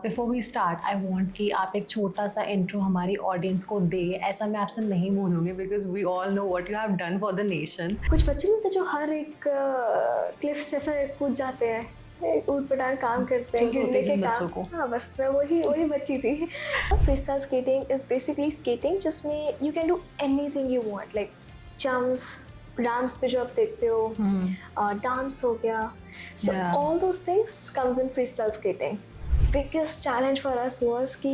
Before we start I want कि आप एक छोटा सा इंट्रो हमारी ऑडियंस को दे। ऐसा मैं आपसे नहीं बोलूँगी because we all know what you have done for the nation. कुछ बच्चे नहीं होते जो हर एक क्लिफ जैसे कूद जाते हैं, ऊट पटांग काम करते हैं, गिरने के काम। हाँ, बस मैं वही बच्ची थी। Free style skating is basically skating जिसमें you can do anything you want, like jumps, ramps पे जो आप देखते हो, डांस हो गया, so all those things comes in free style skating. Biggest challenge for us was कि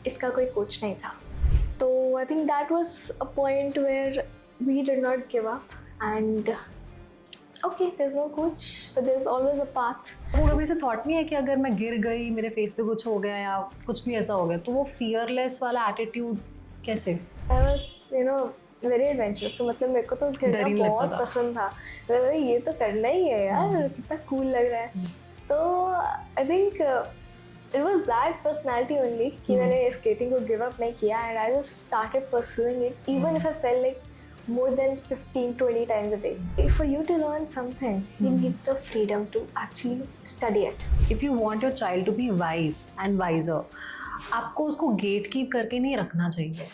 इसका कोई कोच नहीं था, तो I think that was a point where we did not give up and okay, there's no coach but there's always a path. वो कभी ऐसे thought नहीं है कि अगर मैं गिर गई, मेरे फेस पे कुछ हो गया या कुछ भी ऐसा हो गया, तो वो फियरलेस वाला एटीट्यूड कैसे? I was very adventurous, तो मतलब मेरे को तो गिरना बहुत पसंद था। मतलब ये तो करना ही है यार, कितना कूल लग रहा है। तो I think it was that personality only कि मैंने स्केटिंग को गिव अप नहीं किया and I just started pursuing it even if I felt like more than 15-20 times a day. For you to learn something, you need the freedom to actually study it. If you want your child to be wise and wiser, आपको उसको gate keep करके नहीं रखना चाहिए।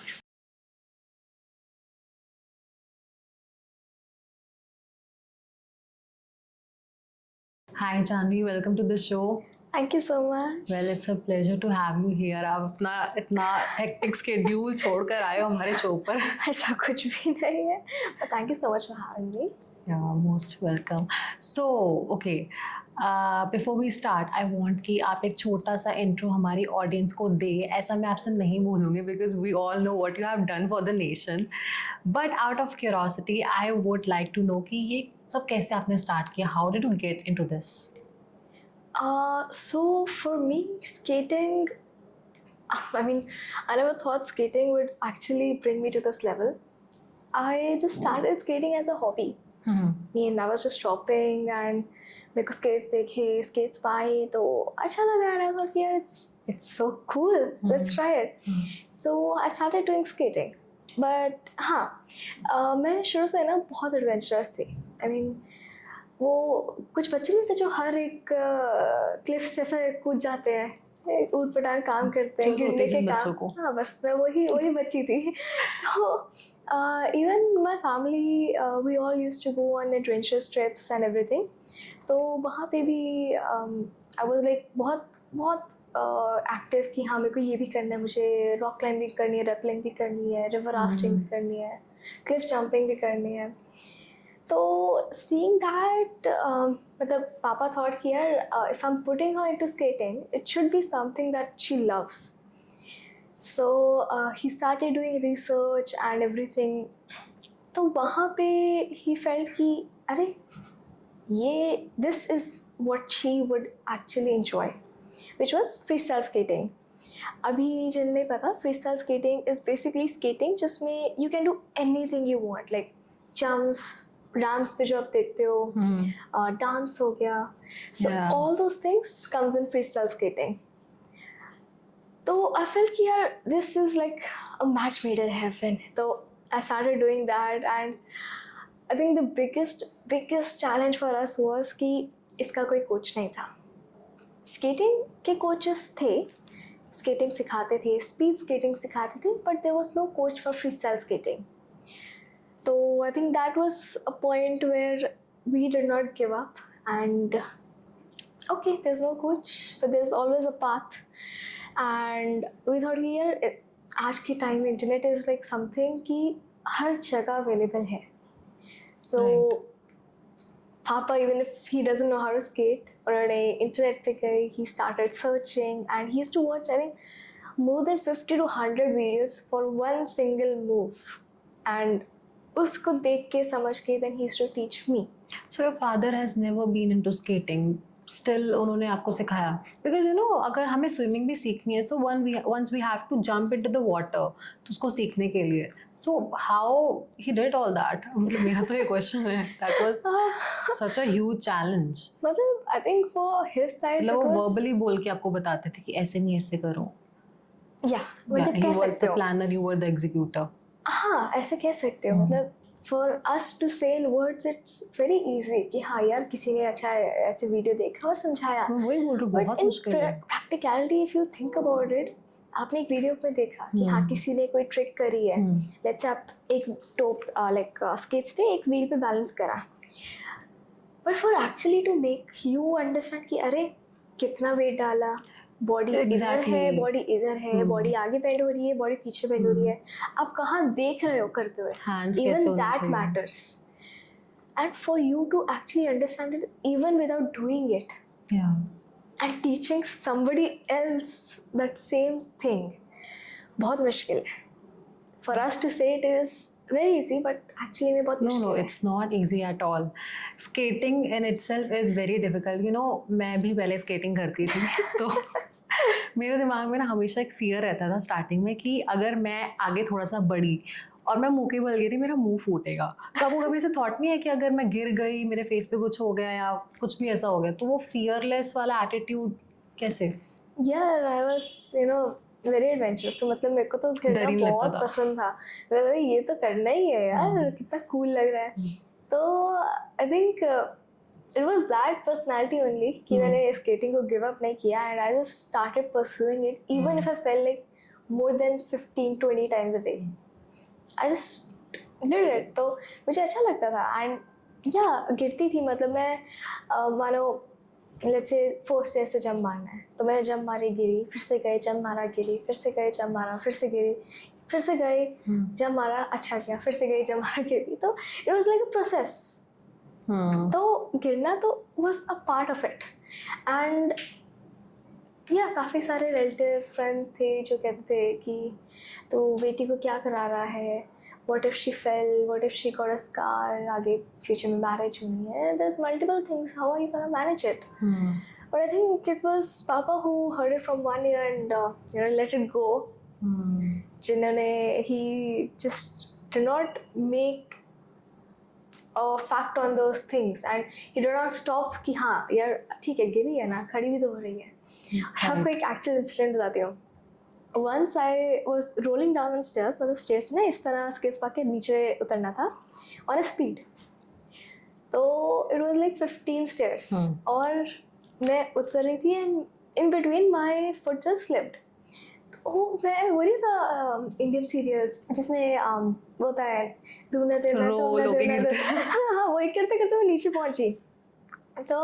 Hi Janvi, welcome to the show. Thank you so much. Well, it's a pleasure to have you here. आप अपना इतना hectic schedule छोड़कर आए हो हमारे शो पर। ऐसा कुछ भी नहीं है, but thank you so much for having me. Yeah, most welcome. So, okay. Before we start, I want कि आप एक छोटा सा intro हमारी audience को दे। ऐसा मैं आपसे नहीं बोलूँगी because we all know what you have done for the nation. But out of curiosity, I would like to know कि ये सब कैसे आपने start किया? How did you get into this? So for me, skating, I mean, I never thought skating would actually bring me to this level. I just started skating as a hobby. I was just shopping and मेरे को skates देखे, skates पाई तो अच्छा लगा and I thought yeah, it's so cool, let's try it. So I started doing skating. But हाँ, मैं शुरू से ना बहुत adventurous थी. I mean, वो कुछ बच्चे नहीं थे जो हर एक क्लिफ जैसे कूद जाते हैं, ऊट पटांग काम करते हैं, गिरने के काम। हाँ, बस मैं वही बच्ची थी। तो even my family, we all used to go on adventurous trips and everything. तो वहाँ पे भी I was like बहुत एक्टिव कि हाँ मेरे को ये भी करना है, मुझे रॉक क्लाइंबिंग करनी है, रेपलिंग भी करनी है, रिवर राफ्टिंग भी करनी है, क्लिफ जंपिंग भी करनी है। तो seeing that, मतलब पापा thought कि यार if I'm putting her into skating, it should be something that she loves. So he started doing research and everything. तो वहाँ पे he felt कि अरे ये this is what she would actually enjoy, which was freestyle skating. अभी जिन्हें नहीं पता, freestyle skating is basically skating जिसमें you can do anything you want, like jumps, ramps पे जो आप देखते हो, डांस हो गया, so all those things comes in free style skating. तो आई फेल्ट कि यार this is like a match made in heaven, तो I started doing that and I think the biggest challenge for us was कि इसका कोई coach नहीं था। Skating के कोचेस थे, स्केटिंग सिखाते थे, स्पीड स्केटिंग सिखाते थे, but there was no coach for free style skating. So I think that was a point where we did not give up and okay, there's no coach but there's always a path and we thought here आज के time internet is like something कि हर जगह available है. So Papa, even if he doesn't know how to skate or internet पे गए, he started searching and he used to watch I think more than 50 to 100 videos for one single move and उसको देख के समझ के then he used to teach me. So your father has never been into skating. Still उन्होंने आपको सिखाया because you know अगर हमें swimming भी सीखनी है so once we have to jump into the water तो उसको सीखने के लिए so how he did all that? मतलब मेरा तो ये question है. That was such a huge challenge. मतलब I think for his side मतलब वो verbally बोल के आपको बताते थे कि ऐसे नहीं ऐसे करो. Yeah, मतलब कह सकते हो. He was the planner, you were the executor. हाँ, ऐसे कह सकते हो. मतलब for us to say in words it's very easy कि हाँ यार किसी ने अच्छा ऐसे वीडियो देखा और समझाया. मैं वही बोल रही हूँ, But बहुत in मुश्किल है. practicality, if you think about it, आपने एक वीडियो में देखा कि हाँ किसी ने कोई ट्रिक करी है. लेट्स से आप एक टॉप लाइक स्केट्स पे एक व्हील पे बैलेंस करा. But for actually to make you understand कि अरे कितना वेट डाला, बॉडी इधर है, बॉडी इधर है, बॉडी आगे बेंड हो रही है, बॉडी पीछे बेंड हो रही है, आप कहाँ देख रहे हो करते हुए, even that matters. And for you to actually understand it even without doing it and teaching somebody else that same thing बहुत मुश्किल है. For us to say it is very easy, but actually में बहुत मुश्किल है. No, it's not easy at all. Skating in itself is very difficult. You know, मैं भी पहले skating करती थी तो मेरे दिमाग में ना हमेशा एक फियर रहता था स्टार्टिंग में कि अगर मैं आगे थोड़ा सा बढ़ी और मैं मुंह के बल गिरी, मेरा मुंह फूटेगा. तो आपको कभी ऐसे थॉट नहीं है कि अगर मैं गिर गई, मेरे फेस पे कुछ हो गया या कुछ भी ऐसा हो गया, तो वो फियरलेस वाला एटीट्यूड कैसे? यार आई वाज वेरी एडवेंचरस. तो मतलब मेरे को तो गिरना बहुत पसंद था. मेरे ये तो करना ही है यार, कितना कूल लग रहा है. तो I think it was that personality only कि मैंने स्केटिंग को गिव अप नहीं किया and I just started pursuing it even if I fail like more than 15-20 times a day. I just did it. तो मुझे अच्छा लगता था. एंड या गिरती थी, मतलब मैं मानो लेट्स से 4 स्टेयर से जंप मारना है तो मैंने जंप मारी, गिरी, फिर से गए, जंप मारा, गिरी, फिर से गए, जंप मारा, फिर से गिरी, फिर से गए, जंप मारा, अच्छा किया, फिर से गई, जंप मारा, गिरी. तो it was like a process. तो गिरना तो was a part of it. And या काफ़ी सारे रिलेटिव्स फ्रेंड्स थे जो कहते थे कि तो बेटी को क्या करा रहा है, what if she fell, what if she got a scar, आगे फ्यूचर में मैरिज होनी है, there is multiple things, how are you gonna manage it. But I think it was papa who heard it from one year and let it go. जिन्होंने he just did not make a fact on those things and he did not stop कि हाँ यार ठीक है गिरी है ना, खड़ी भी तो हो रही है. आपको एक एक्चुअल इंसिडेंट बताती हूँ. Once I was rolling down on stairs, मतलब स्टेयर्स ना इस तरह स्केट्स पार्क के नीचे उतरना था on a speed. तो it was like 15 stairs और मैं उतर रही थी and in between my foot just slipped. मैं वो नहीं था इंडियन सीरियल्स जिसमें वो होता है दूना देना हाँ वही करते करते मैं नीचे पहुंची. तो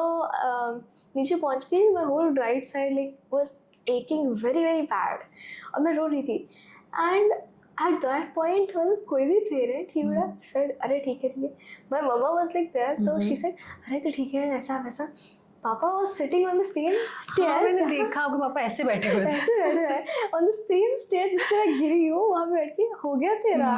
नीचे पहुंच के मैं whole right side like was aching very very bad और मैं रो रही थी. एंड एट दैट पॉइंट मतलब कोई भी parent he would have said अरे ठीक है my mama was like there. तो शी सेड अरे तो ठीक है ऐसा वैसा. पापा was sitting on the same stair. मैंने देखा आपके पापा ऐसे बैठे हुए थे. ऐसे बैठे हुए on the same stair जिससे मैं गिरी हूँ वहाँ पे बैठ के हो गया तेरा.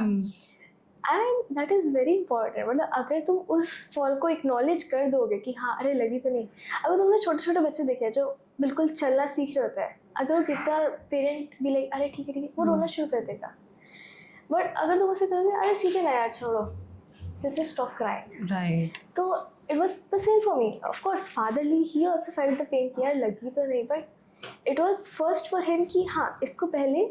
And that is very important. मतलब अगर तुम उस फॉल को एक्नॉलेज कर दोगे कि हाँ अरे लगी तो नहीं. अगर तुमने छोटे छोटे बच्चे देखे जो बिल्कुल चलना सीख रहे होता है, अगर वो गिरता है पेरेंट भी लाइक अरे ठीक है वो रोना शुरू कर देगा. बट अगर तुम उसे करोगे अरे ठीक है ना यार छोड़ो, he'll just stop crying. Right. So it was the same for me. Of course, fatherly, he also felt the pain कि यार लगी तो नहीं, but it was first for him कि हाँ इसको पहले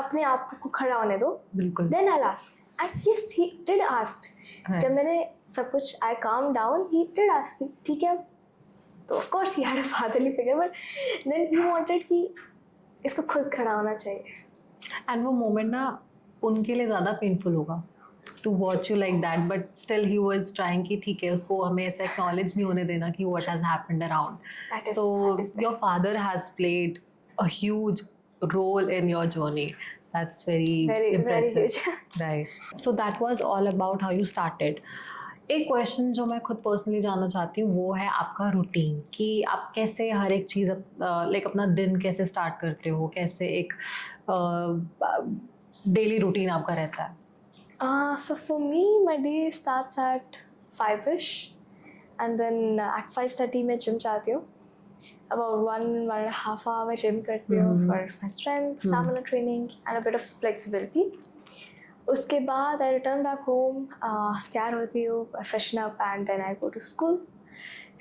अपने आप को खड़ा होने दो. बिल्कुल. Then I'll ask. And yes, he did ask. Right. जब मैंने सब कुछ I calmed down, he did ask me ठीक है. तो of course he had a fatherly figure, but then he wanted कि इसको खुद खड़ा होना चाहिए. And वो moment ना उनके लिए ज़्यादा painful होगा to watch you like that, but still he was trying कि ठीक है उसको हमें ऐसा acknowledge नहीं होने देना कि what has happened around. So your father has played a huge role in your journey. That's very impressive. Very huge. Right. So that was all about how you started. एक क्वेश्चन जो मैं खुद personally जानना चाहती हूँ वो है आपका रूटीन, कि आप कैसे हर एक चीज़ लाइक अपना दिन कैसे स्टार्ट करते हो, कैसे एक डेली रूटीन आपका रहता है. So for me, my day starts at 5ish, and then at 5:30 मैं जिम जाती हूँ. About 1.5 hour मैं जिम करती हूँ for my strength, stamina training and a bit of flexibility. उसके बाद I return back home, तैयार होती हूँ, freshen up and then I go to school.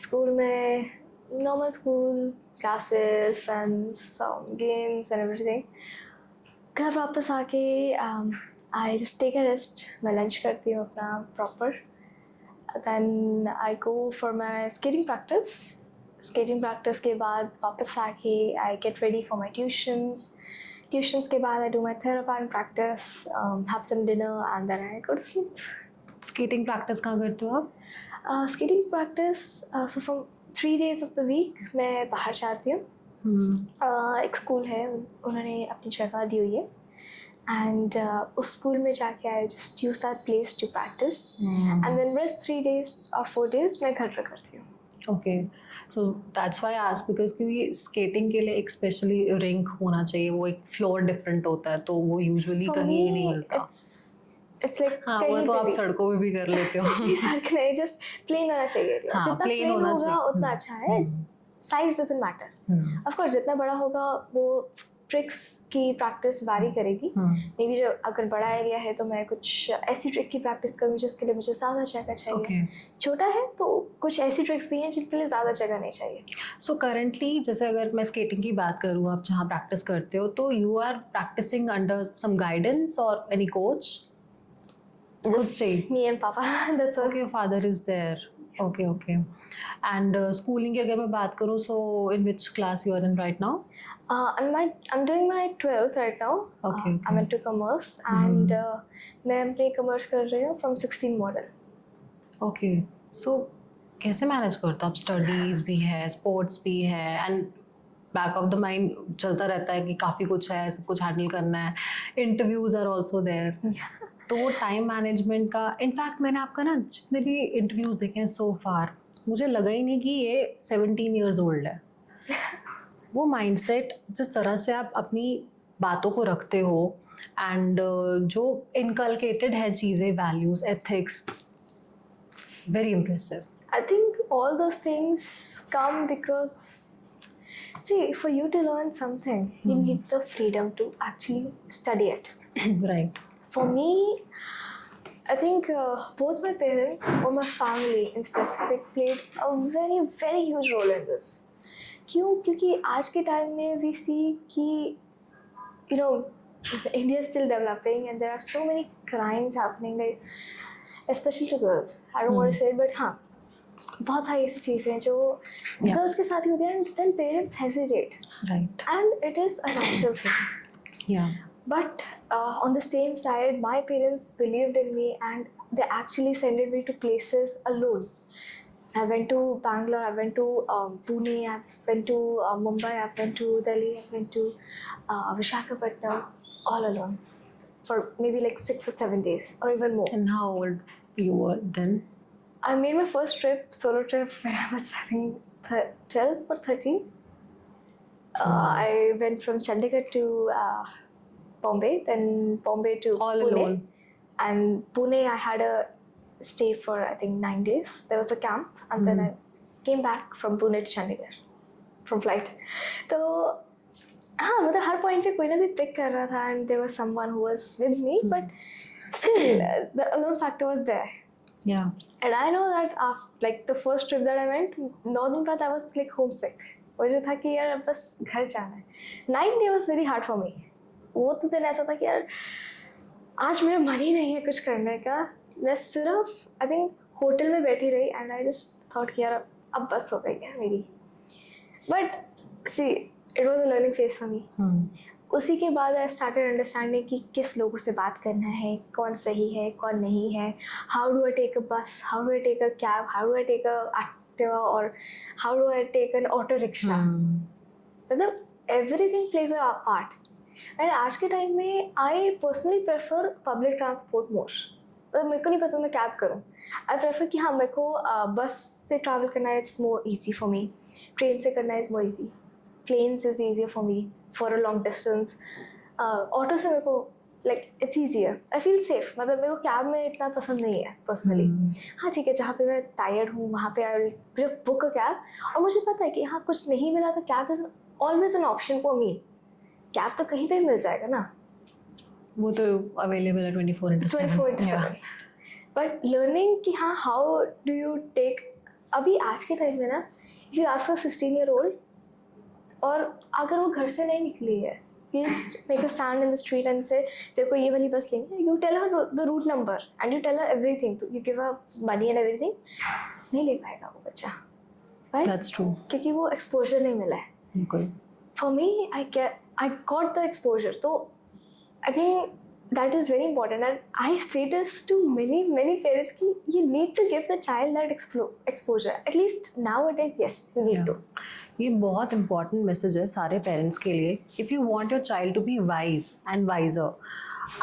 School में normal school, classes, friends, games and everything. घर वापस आके I just take a rest, मैं लंच करती हूँ अपना proper, then I go for my skating practice के बाद वापस आके I get ready for my tuitions के बाद I do my therapy practice, have some dinner and then I go to sleep. Skating practice कहाँ करते हो आप? Skating practice so from 3 days of the week मैं बाहर जाती हूँ. एक स्कूल है, उन्होंने अपनी जगह दी हुई है, एंड उस स्कूल में जाके I just use that place to practice, and then rest 3 days और 4 days मैं घर पे करती हूँ. Okay, so that's why I asked, because क्योंकि स्केटिंग के लिए एक स्पेशली रिंक होना चाहिए, वो एक फ्लोर डिफरेंट होता है, तो वो यूजुअली For कहीं me, नहीं मिलता. it's like हाँ, वो कहीं तो पे आप भी. सड़कों पे भी कर लेते हो. सड़क नहीं, जस्ट प्लेन होना चाहिए. हाँ, जितना plain प्लेन होना होगा चाहिए. उतना अच्छा है. Size doesn't matter. Of course जितना बड़ा होगा वो ट्रिक्स की प्रैक्टिस वैरी करेगी. मे बी जो अगर बड़ा एरिया है तो मैं कुछ ऐसी ट्रिक की प्रैक्टिस करूँ जिसके लिए मुझे ज़्यादा जगह चाहिए. ओके, छोटा है तो कुछ ऐसी ट्रिक्स भी हैं जिनके लिए ज़्यादा जगह नहीं चाहिए. सो करंटली जैसे अगर मैं स्केटिंग की बात करूँ, आप जहाँ प्रैक्टिस करते हो, तो you are practicing under some guidance और any coach? Just me and Papa. That's all. Okay, your father is there. Okay, okay. And schooling की अगर मैं बात करूँ, so in which class you are in right now? I'm doing my 12th right now. Okay, okay. I'm into commerce, and मैं अपने commerce कर रही हूँ from 16 model. Okay, so कैसे मैनेज करते हो आप? स्टडीज भी है, स्पोर्ट्स भी है, and back of the mind चलता रहता है कि काफ़ी कुछ है, सब कुछ हैंडल करना है, इंटरव्यूज आर ऑल्सो देयर. तो वो टाइम मैनेजमेंट का, इनफैक्ट मैंने आपका ना जितने भी इंटरव्यूज देखे हैं सो फार, मुझे लगा ही नहीं कि ये 17 years old है. वो माइंडसेट, जिस तरह से आप अपनी बातों को रखते हो, एंड जो इनकलकेटेड है चीज़ें, values, ethics, very impressive. I think all those things come because, see, for you to learn something, you need the freedom to actually study it. Right. For me, I think both my parents or my family in specific played a very, very huge role in this. क्यों? क्योंकि आज के time में we see कि you know India is still developing and there are so many crimes happening, like especially to girls. I don't want to say it, but हाँ, बहुत सारी ऐसी चीज़ें हैं जो गर्ल्स के साथ ही होती हैं, and then parents hesitate, right. and it is a natural thing. या. But on the same side, my parents believed in me and they actually sent me to places alone. I went to Bangalore, I went to Pune, I went to Mumbai, I went to Delhi, I went to Visakhapatnam, all alone for maybe like 6 or 7 days or even more. And how old you were then? I made my first solo trip when I was, I think, 12 or 13. I went from Chandigarh to Bombay, then Bombay to All Pune. alone. And Pune, I had a stay for, I think, 9 days. There was a camp, and then I came back from Pune to Chandigarh from flight. So, हाँ, मतलब हर point पे कोई ना कोई pick कर रहा था, and there was someone who was with me, but still, the alone factor was there. Yeah. And I know that after, like, the first trip that I went, 9 दिन बाद I was like homesick. मुझे था कि यार बस घर जाना है. 9 day was very hard for me. वो तो दिन ऐसा था कि यार आज मेरा मन ही नहीं है कुछ करने का. मैं सिर्फ आई थिंक होटल में बैठी रही, एंड आई जस्ट थॉट कि यार अब बस हो गई है मेरी. But see, it was a learning phase for me. उसी के बाद आई स्टार्टेड अंडरस्टैंडिंग कि किस लोगों से बात करना है, कौन सही है, कौन नहीं है. How do I take a bus, how do I take a cab, how do I take an Activa, और how do I take an auto rickshaw. मतलब everything plays a part. And आज के टाइम में I personally prefer public transport more. मतलब मेरे को नहीं पसंद मैं कैब करूँ. आई प्रेफर कि हाँ, मेरे को बस से ट्रैवल करना है, it's more easy for me. Train से करना is more easy. Planes is easier for me for a long distance. Auto से मेरे को like it's easier. I feel safe. मतलब मेरे को कैब में इतना पसंद नहीं है पर्सनली. हाँ ठीक है, जहाँ पे मैं टायर्ड हूँ वहाँ पे I will book a cab, और मुझे पता है कि हाँ कुछ नहीं मिला तो cab is always an option for me. Cab तो कहीं पे भी मिल जाएगा ना, वो तो अवेलेबल है 24/7. बट लर्निंग कि हाँ हाउ डू यू टेक. अभी आज के टाइम में ना, if you ask a 16 year old, और अगर वो घर से नहीं निकली है, You just make a stand in the street and say, तेरे को ये वाली बस लेनी है. You tell her the route number and you tell her everything. You give her money and everything. नहीं ले पाएगा वो बच्चा. Right? That's true. क्योंकि वो exposure नहीं मिला है. बिल्कुल. For me, I got the exposure. So I think that is very important, and I say this to many parents कि you need to give the child that exposure. At least nowadays, yes, you need Yeah. to. ये बहुत important message है सारे parents के लिए. If you want your child to be wise and wiser,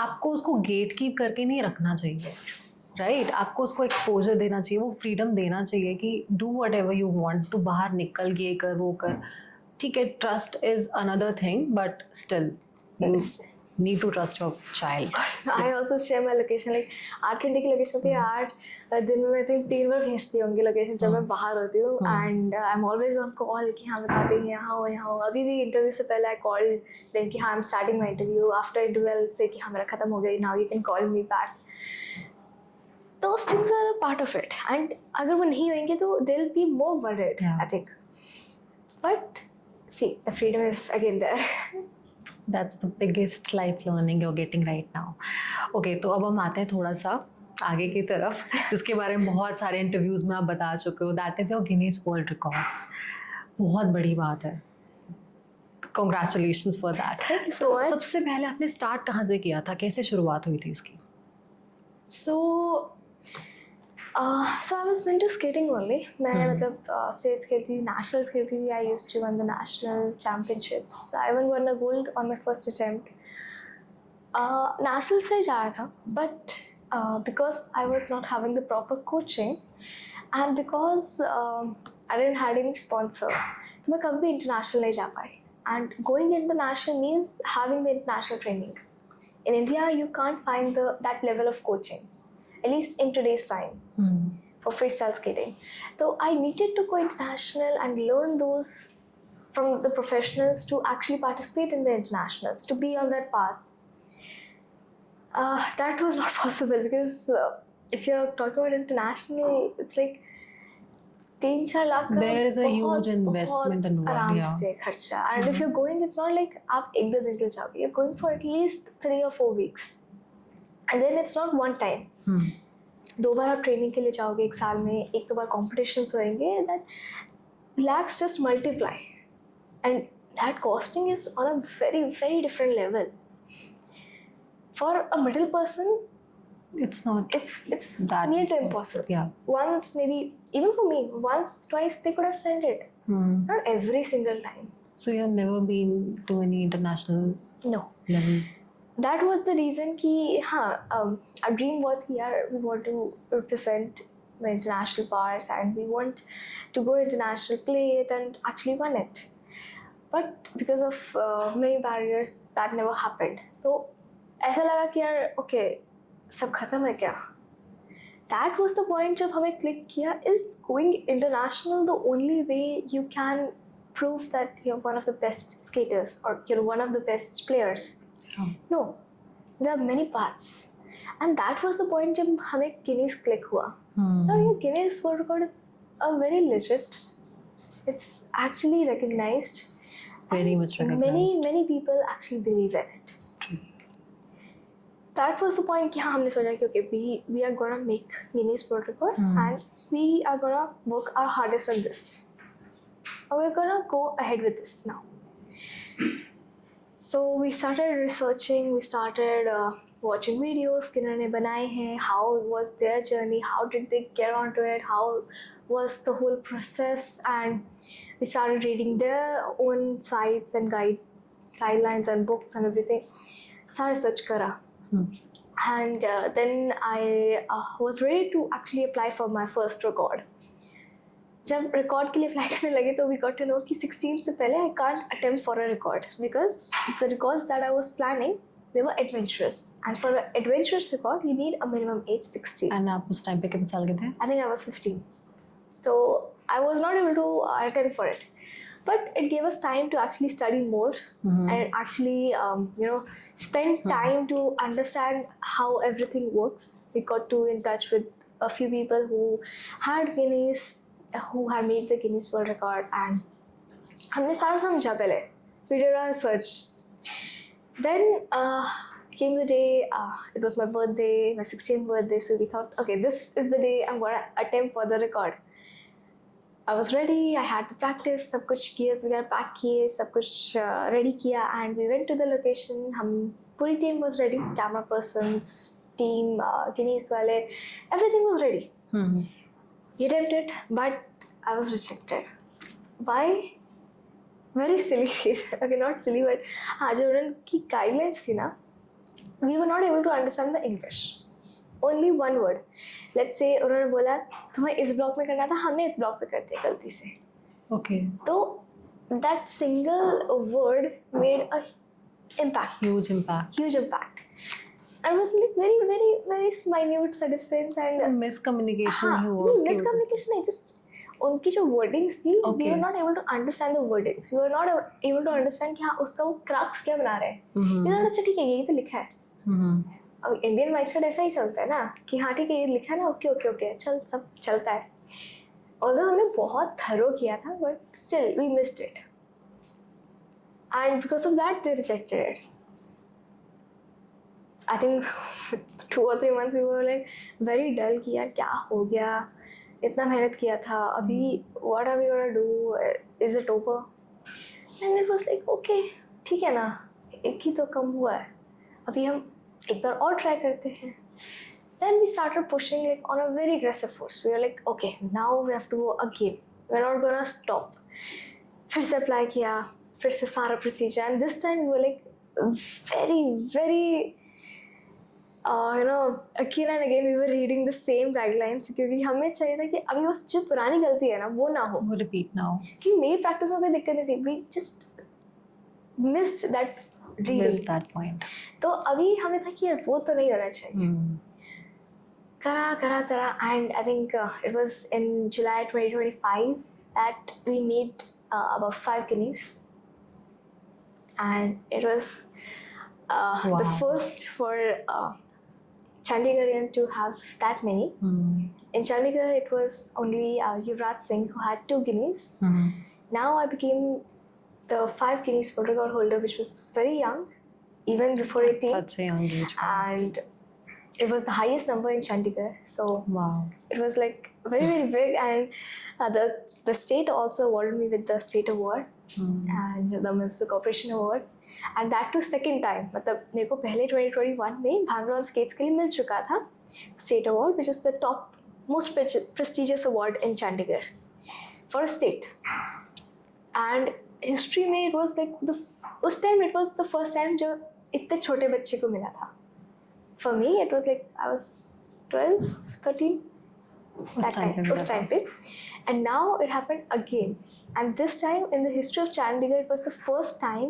आपको उसको gate keep करके नहीं रखना चाहिए, राइट? आपको उसको एक्सपोजर देना चाहिए, वो फ्रीडम देना चाहिए कि do what ever you want. तो बाहर निकल, ये कर, वो कर. ठीक है, trust is another thing, but still you need to trust your child. I also share my location. Like 8 घंटे की लोकेशन होती है, 8 दिन में मैं 3 बार भेजती होंगी लोकेशन जब मैं बाहर होती हूँ. And I am always on call कि हाँ बताते हैं यहाँ हो यहाँ हो. अभी भी इंटरव्यू से पहले आई कॉल देम कि हाँ I am starting my interview. After interview से कि हाँ मेरा खत्म हो गया, now you can call me back. Those things are a part of it. And अगर वो नहीं होंगे तो they'll be more worried, I think. But see, the freedom is again there. That's the biggest life learning you're getting right now. Okay, तो अब हम आते हैं थोड़ा सा आगे की तरफ, जिसके बारे में बहुत सारे इंटरव्यूज़ में आप बता चुके हो. That is your Guinness world records. बहुत बड़ी बात है. Congratulations for that. Thank you so much. सबसे पहले आपने स्टार्ट कहाँ से किया था, कैसे शुरुआत हुई थी इसकी? So I was into skating only. मैं मतलब states खेलती थी, nationals खेलती थी. I used to win the national championships. I even won a gold on my first attempt. Nationals से जा रहा था, but because I was not having the proper coaching and because I didn't had any sponsor, तो मैं कभी भी international नहीं जा पाई. And going international means having the international training. In India, you can't find that level of coaching. At least in today's time, for freestyle skating. So I needed to go international and learn those from the professionals to actually participate in the internationals, to be on that path. That was not possible because if you're talking about international, it's like 3-4 lakh का There is a huge investment involved, आराम yeah. से खर्चा. And if you're going, it's not like आप 1-2 दिन के लिए जाओगे. You're going for at least 3 or 4 weeks. And then it's not one time. 2 बार आप ट्रेनिंग के लिए जाओगे एक साल में, 1-2 बार कॉम्पिटिशन्स होएंगे. That lakhs just multiply, and that costing is on a very very different level. For a middle person, It's not. it's that near to impossible. Yeah. Once, maybe even for me, once twice they could have sent it. Not every single time. So you've never been to any international No. level? That was the reason कि हाँ, our dream was कि यार we want to represent the international parts and we want to go international, play it and actually win it. But because of many barriers, that never happened. तो ऐसा लगा कि यार okay, सब खत्म है क्या? That was the point जब हमें click किया, is going international the only way you can prove that you're one of the best skaters or you're one of the best players? No, there are many paths, and that was the point जब हमें Guinness click हुआ. Now your Guinness World Record is a very legit. It's actually recognized. Very much recognized. Many people actually believe in it. That was the point कि हाँ हमने सोचा कि okay, we are gonna make Guinness World Record and we are gonna work our hardest on this. And we're gonna go ahead with this now. So we started researching, we started watching videos किन्होंने बनाए हैं, how was their journey, how did they get onto it, how was the whole process, and we started reading their own sites and guidelines and books and everything. सारा search करा. And then I was ready to actually apply for my first record. जब record के लिए apply करने लगे तो we got to know कि 16 से पहले I can't attempt for a record because the records that I was planning they were adventurous and for a adventurous record you need a minimum age 16. And आप उस time पे कितने साल के थे? I think I was 15. So I was not able to attempt for it. But it gave us time to actually study more and actually, spend time to understand how everything works. We got to in touch with a few people who had Guinness, who had made the Guinness World Record, and हमने सारा समझा पहले. We did our research. Then came the day, it was my birthday, my 16th birthday, so we thought, okay, this is the day I'm going to attempt for the record. I was ready, I had to practice, सब कुछ gears वगैरह pack किए, सब कुछ ready किया, and we went to the location. हम पूरी team was ready, camera persons, team, Guinness वाले, everything was ready. We attempted, but I was rejected. Why? Very silly case. Okay, not silly, but हाँ जो उनकी guidelines थी ना, we were not able to understand the English. Only one word. Let's say उन्होंने बोला तुम्हें इस block में करना था, हमने इस ब्लॉक पे कर दिया गलती से. Okay. तो that single word made a impact. Huge impact. Huge impact. And it was like very, very, very minute सा difference and Miscommunication हाँ, ही हुआ उसकी वजह से. miscommunication नहीं, just उनकी जो wordings थी, we Okay. were not able to understand the wordings. We were not able to understand कि हाँ उसका वो crux क्या बना रहे हैं. Mhm. ये तो अच्छा ठीक है, यही तो लिखा है. Mhm. अब इंडियन माइंडसेट ऐसा ही चलता है ना कि हाँ ठीक है ये लिखा है ना, ओके ओके ओके चल सब चलता है. ऑल्दो हमने बहुत थरो किया था, but still we missed it, and because of that they rejected it. I think 2 or 3 months we were like very dull कि यार क्या हो गया, इतना मेहनत किया था, अभी what are we gonna do, is it over? And it was like okay ठीक है ना, एक ही तो कम हुआ है, अभी हम एक बार और ट्राई करते हैं. Then we started pushing like on a very aggressive force. We were like, okay, now we have to go again. We're not gonna stop. फिर से apply किया, फिर से सारा procedure, and this time we were like very, very, again and again we were reading the same guidelines क्योंकि हमें चाहिए था कि अभी बस जो पुरानी गलती है ना वो ना हो. वो repeat ना हो. कि मेरी प्रैक्टिस में कोई दिक्कत नहीं थी. We just missed that reading. Missed that point. तो अभी हमें था कि यार वो तो नहीं होना चाहिए. Kara, and I think it was in July 2025 that we made about 5 guineas, and it was Wow. the first for Chandigarh to have that many. In Chandigarh, it was only Yuvraj Singh who had 2 guineas. Now I became the 5 guineas world record holder, which was very young, even before 18. Such a young age. And it was the highest number in Chandigarh, so Wow. it was like very, very big. And the state also awarded me with the state award and the municipal corporation award, and that too second time. मतलब मेरे को पहले 2021 में bhangra on skates के लिए मिल चुका था state award, which is the top most prestigious award in Chandigarh for a state. And history में it was like उस time it was the first time जो इतने छोटे बच्चे को मिला था. For me, it was like I was 12, 13 that time. उस time पे. And now it happened again. And this time in the history of Chandigarh, it was the first time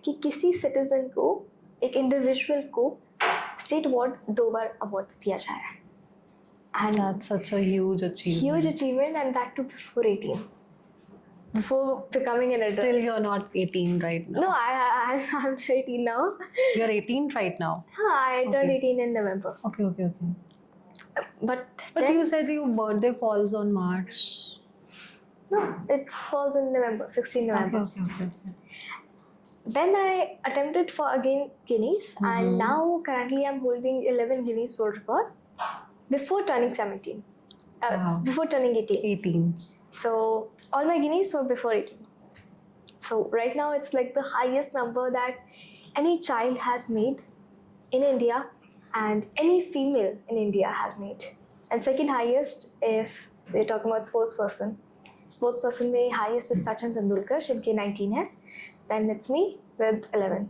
कि किसी citizen को, एक individual को state award 2 बार award दिया जा रहा है. And That's such a huge achievement. huge achievement, and that too before 18. Before becoming an adult. Still, you're not 18 right now. No, I'm 18 now. You're 18 right now. I turned Okay. 18 in November. Okay. But But then, you said your birthday falls on March. no, it falls in November, 16 November. Okay. Then I attempted for again Guineas, and now currently I'm holding 11 Guineas world record before turning 17. Wow. Before turning 18. 18. So all my Guineas were before 18. So right now it's like the highest number that any child has made in India, and any female in India has made. And second highest, if we're talking about sports person में highest is Sachin Tendulkar, जिनके 19 है. Then it's me with 11.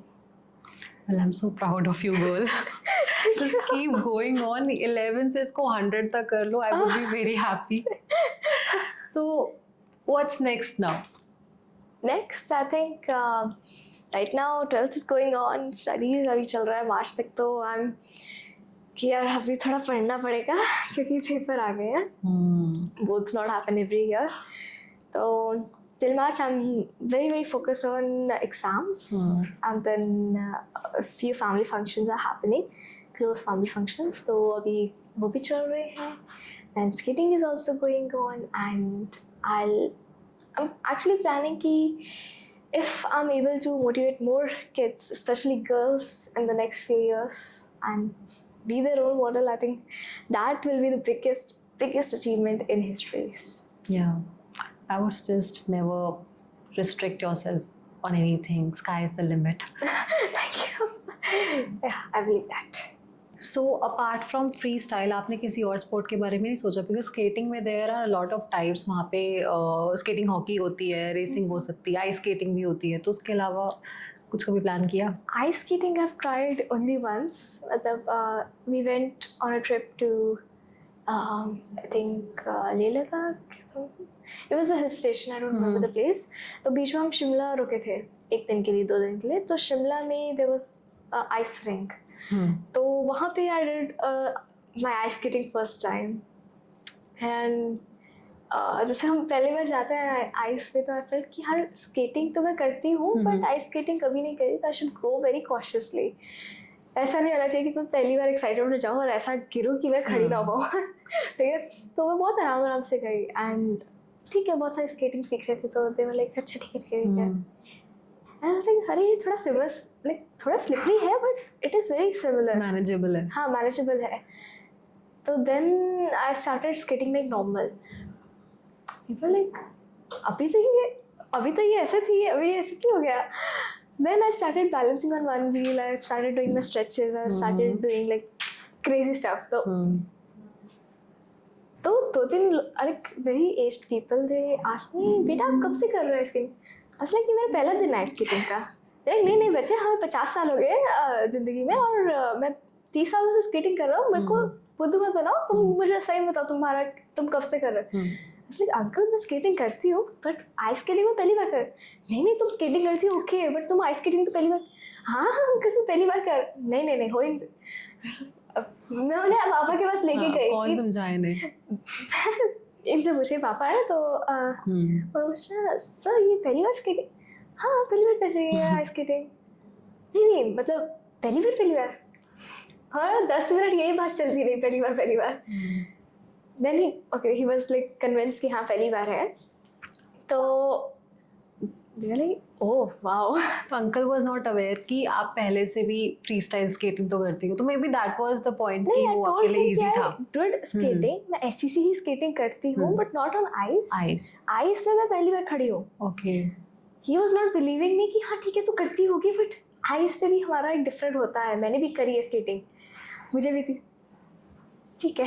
Well, I'm so proud of you, girl. Just keep going on. 11 से इसको 100 तक कर लो. I would be very happy. So, what's next now? Next, I think right now 12th is going on. Studies अभी चल रहा है March तक, तो I'm कि यार अभी थोड़ा पढ़ना पड़ेगा क्योंकि पेपर आ गए हैं. Both not happen every year. So till March I'm very, very focused on exams, and then a few family functions are happening, close family functions. So अभी वो भी चल रहे हैं. Then skating is also going on, and I'm actually planning कि if I'm able to motivate more kids, especially girls, in the next few years and be their role model, I think that will be the biggest achievement in history. Yeah, I would just never restrict yourself on anything. Sky is the limit. Thank you. Yeah, I believe that. So apart from freestyle आपने किसी और sport के बारे में नहीं सोचा? Because skating में there are lot of types. वहाँ पे स्केटिंग हॉकी होती है, रेसिंग हो सकती है, आइस स्केटिंग भी होती है. तो उसके अलावा कुछ कभी प्लान किया? Ice skating I've tried only once. We went on a trip to I think Leh Ladakh something. It was a hill station. I don't remember the place. तो बीच में हम शिमला रुके थे एक दिन के लिए, 2 दिन के लिए. तो शिमला में there was ice rink. तो वहाँ पे I did my ice skating first time. And जैसे हम पहली बार जाते हैं आइस पे, तो आई फेल्ट कि यार स्केटिंग तो मैं करती हूँ बट आइस स्केटिंग कभी नहीं करी, तो I should go very cautiously. ऐसा नहीं होना चाहिए कि मैं पहली बार एक्साइटेड हो जाऊँ और ऐसा गिरूँ कि मैं खड़ी ना पाऊँ. ठीक है, तो मैं बहुत आराम आराम से गई. एंड ठीक है, बहुत सारी स्केटिंग सीख रहे थे, तो दे वर लाइक अच्छा ठीक है. एंड आई वाज लाइक अरे थोड़ा सिमिलर, लाइक थोड़ा स्लिपरी है but it is very similar. Manageable है. हाँ, मैनेजेबल है. तो then I started skating like normal. People like अभी तो ये ऐसे थी, अभी ये ऐसे क्यों हो गया? Then I started balancing on one wheel. I started doing the stretches. I started doing like crazy stuff. तो 2-3 like very aged people, they asked me, बेटा आप कब से कर रहे हो स्केटिंग? I was like कि मेरा पहला दिन है स्केटिंग का. नहीं बच्चे, हमें 50 साल हो गए जिंदगी में और मैं 30 सालों से स्केटिंग कर रहा हूँ. मेरे को बुद्धू मत बनाओ, तुम मुझे सही बताओ तुम कब से कर रहे हो? अंकल मैं स्केटिंग करती हूँ बट आइस स्केटिंग में पहली बार कर. नहीं तुम स्केटिंग करती हो ओके, बट तुम आइस स्केटिंग तो पहली बार. हाँ अंकल मैं पहली बार कर. नहीं हो ही नहीं. मैं उन्हें पापा के पास लेके गई. कौन समझाए नहीं? इनसे पूछे पापा है तो और सर ये पहली बार स्केटिंग? हाँ पहली बार कर रही है आइस स्केटिंग. नहीं मतलब पहली बार. और 10 मिनट यही बात चलती रही, पहली बार. Then he was like convinced कि हाँ पहली बार है. तो they were like, oh wow. तो अंकल वाज नॉट अवेयर कि आप पहले से भी फ्री स्टाइल स्केटिंग तो करती हो, तो may be that was the point कि वो आपके लिए इजी था. Good skating, मैं ऐसी सी ही स्केटिंग करती हूँ but not on ice. Ice में मैं पहली बार खड़ी हूँ. Okay. He was not believing me कि हाँ ठीक है तो करती होगी, बट आइस पे भी हमारा एक डिफरेंट होता है. मैंने भी करी है स्केटिंग, मुझे भी थी ठीक है.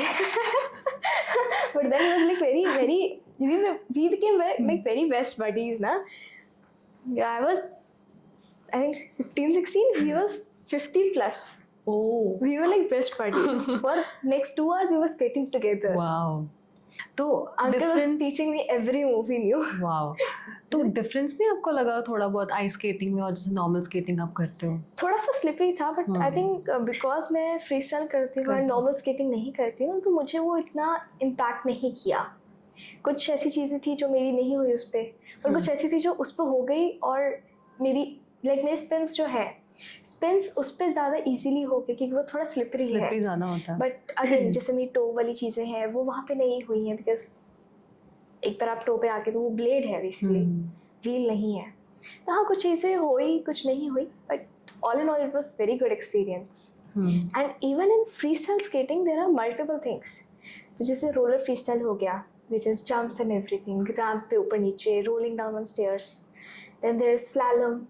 But then he was like very we became like very best buddies na. Yeah, I was I think 15-16, he was 50 plus. Oh, we were like best buddies. For next 2 hours we were skating together. Wow. तो uncle was teaching me every move he knew. Wow. तो difference नहीं आपको लगा थोड़ा बहुत ice skating में और जैसे नॉर्मल स्केटिंग आप करते हो? थोड़ा सा स्लिपरी था बट आई थिंक बिकॉज मैं फ्री स्टाइल करती हूँ और नॉर्मल स्केटिंग नहीं करती हूँ, तो मुझे वो इतना इम्पैक्ट नहीं किया. कुछ ऐसी चीज़ें थी जो मेरी नहीं हुई उस पर, और कुछ ऐसी थी जो उस पर हो गई. और मे बी लाइक मेरे स्पिन्स जो है, स्पिन्स उस पर ज़्यादा इजीली हो गए क्योंकि वो थोड़ा स्लिपरी है ज़्यादा होता है. बट अगेन जैसे मेरी टो वाली चीज़ें हैं वो वहाँ पे नहीं हुई हैं बिकॉज एक बार आप टो पे आके तो वो ब्लेड है बेसिकली, व्हील नहीं है. तो हाँ कुछ चीज़ें हुई कुछ नहीं हुई, but all in all it was very good experience. And even in free style skating there are multiple things. तो जैसे रोलर फ्री स्टाइल हो गया which is jumps and everything, ramp पे ऊपर नीचे, rolling down on stairs. Then there is slalom